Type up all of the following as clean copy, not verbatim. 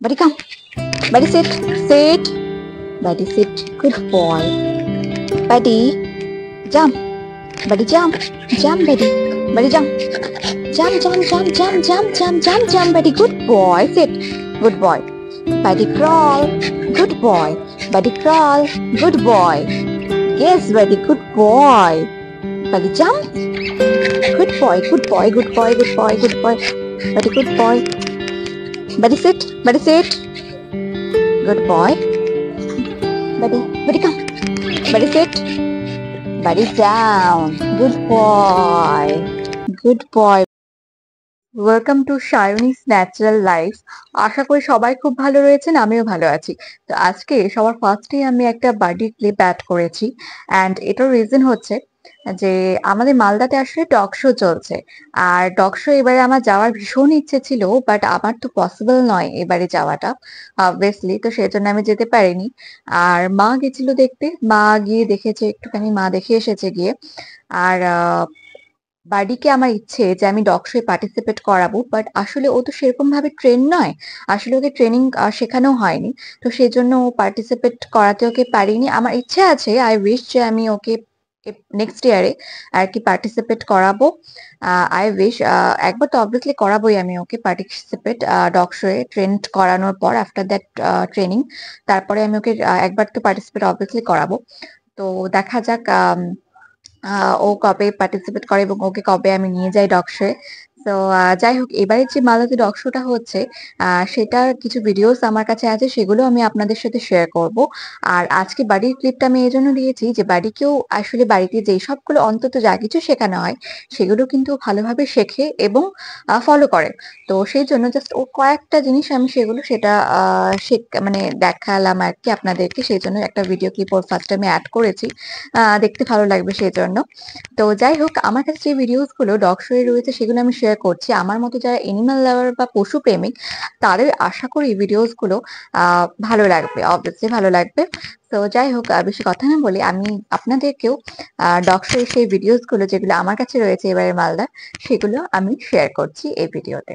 Buddy, come. Buddy, sit. Sit. Buddy, sit. Good boy. Buddy, jump. Buddy, jump. Jump, buddy. Buddy, jump. Jump, jump, jump, jump, jump, jump, jump, jump, buddy. Good boy. Sit. Good boy. Buddy, crawl. Good boy. Buddy, crawl. Good boy. Yes, buddy. Good boy. Buddy, jump. Good boy. Good boy. Good boy. Good boy. Good boy. Buddy, good boy. Buddy, sit. Buddy, sit. Good boy. Buddy, come. Buddy, sit. Buddy, down. Good boy. Good boy. Welcome to Sayanis natural life. আশা করি সবাই খুব ভালো রয়েছেন, আমিও ভালো আছি। তো আজকে সবার ফার্স্টেই আমি একটা বার্থডে ক্লিপ অ্যাড করেছি, অ্যান্ড এটার রিজন হচ্ছে যে আমাদের মালদাতে আসলে টক শো চলছে, আর টক শো এবারে আমার যাওয়ার ভীষণ ইচ্ছে ছিল, বাট আমার তো পসিবল নয় এবারে যাওয়াটা অবভিয়াসলি, তো সেই জন্য আমি যেতে পারিনি। আর মা গেছিল দেখতে, মা গিয়ে দেখেছে একটুখানি, মা দেখে এসেছে গিয়ে। আর বাড়িকে আমার ইচ্ছে যে আমি ডগ শোয়ে পার্টিসিপেট করাবো, বাট আসলে ও তো সেরকম ভাবে ট্রেন নয়, আসলে ওকে ট্রেনিং শেখানো হয়নি, তো সেই জন্য ও পার্টিসিপেট করাতে ওকে পারিনি। আমার ইচ্ছে আছে, আই উইশ যে আমি ওকে নেক্সট ইয়ারে আর কি পার্টিসিপেট করাবো। আই উইশ একবার তো অবভিয়াসলি করাবোই আমি ওকে পার্টিসিপেট ডগ শোয়ে, ট্রেন করানোর পর আফটার দ্যাট ট্রেনিং, তারপরে আমি ওকে একবার তো পার্টিসিপেট অবভিয়াসলি করাবো। তো দেখা যাক ও কবে পার্টিসিপেট করে এবং ওকে কবে আমি নিয়ে যাই ডগ শোয়ে। তো যাই হোক, এবারে যে মালাতে ডগ শোটা হচ্ছে সেটার কিছু ভিডিওস আমার কাছে আছে, সেগুলো আমি আপনাদের সাথে শেয়ার করব। আর আজকে বাড়ির ক্লিপটা আমি এই জন্য দিয়েছি যে বাড়িকেও আসলে বাড়িতে যেই সবগুলো অন্তত যা কিছু শেখানো হয় সেগুলো কিন্তু ভালোভাবে শেখে এবং ফলো করে। তো সেই জন্য জাস্ট ও কয়েকটা জিনিস আমি সেটা মানে দেখালাম আর কি আপনাদেরকে, সেই জন্য একটা ভিডিও ক্লিপ ওর ফার্স্টে আমি অ্যাড করেছি, দেখতে ভালো লাগবে সেই জন্য। তো যাই হোক, আমার কাছে যে ভিডিওস গুলো ডগ শো এ রয়েছে সেগুলো আমি শেয়ার করছি। আমার মতো যারা এনিম্যাল লাভার বা পশু প্রেমিক, তাদের আশা করি ভিডিওস গুলো ভালো লাগবে, অবভিয়াসলি ভালো লাগবে। তো যাই হোক, বেশি কথা না বলে আমি আপনাদেরকেও ডগ শো এর সেই ভিডিওস গুলো যেগুলো আমার কাছে রয়েছে এবারে মালদা, সেগুলো আমি শেয়ার করছি এই ভিডিওতে।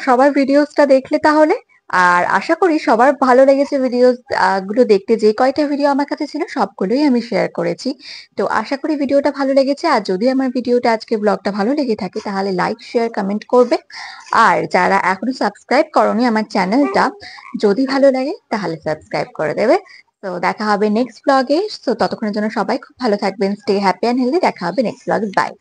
সবার ভিডিওসটা দেখলে তাহলে। আর আশা করি সবার ভালো লেগেছে ভিডিওস গুলো দেখতে। যে কয়টা ভিডিও আমার কাছে ছিল সবগুলোই আমি শেয়ার করেছি। তো আশা করি ভিডিওটা ভালো লেগেছে। আর যদি আমার ভিডিওটা আজকে ব্লগটা ভালো লেগে থাকে তাহলে লাইক, শেয়ার, কমেন্ট করবে। আর যারা এখনো সাবস্ক্রাইব করোনি আমার চ্যানেলটা, যদি ভালো লাগে তাহলে সাবস্ক্রাইব করে দেবে। তো দেখা হবে নেক্সট ব্লগে। তো ততক্ষণের জন্য সবাই খুব ভালো থাকবেন। Stay happy and healthy. দেখা হবে নেক্সট ব্লগে। বাই।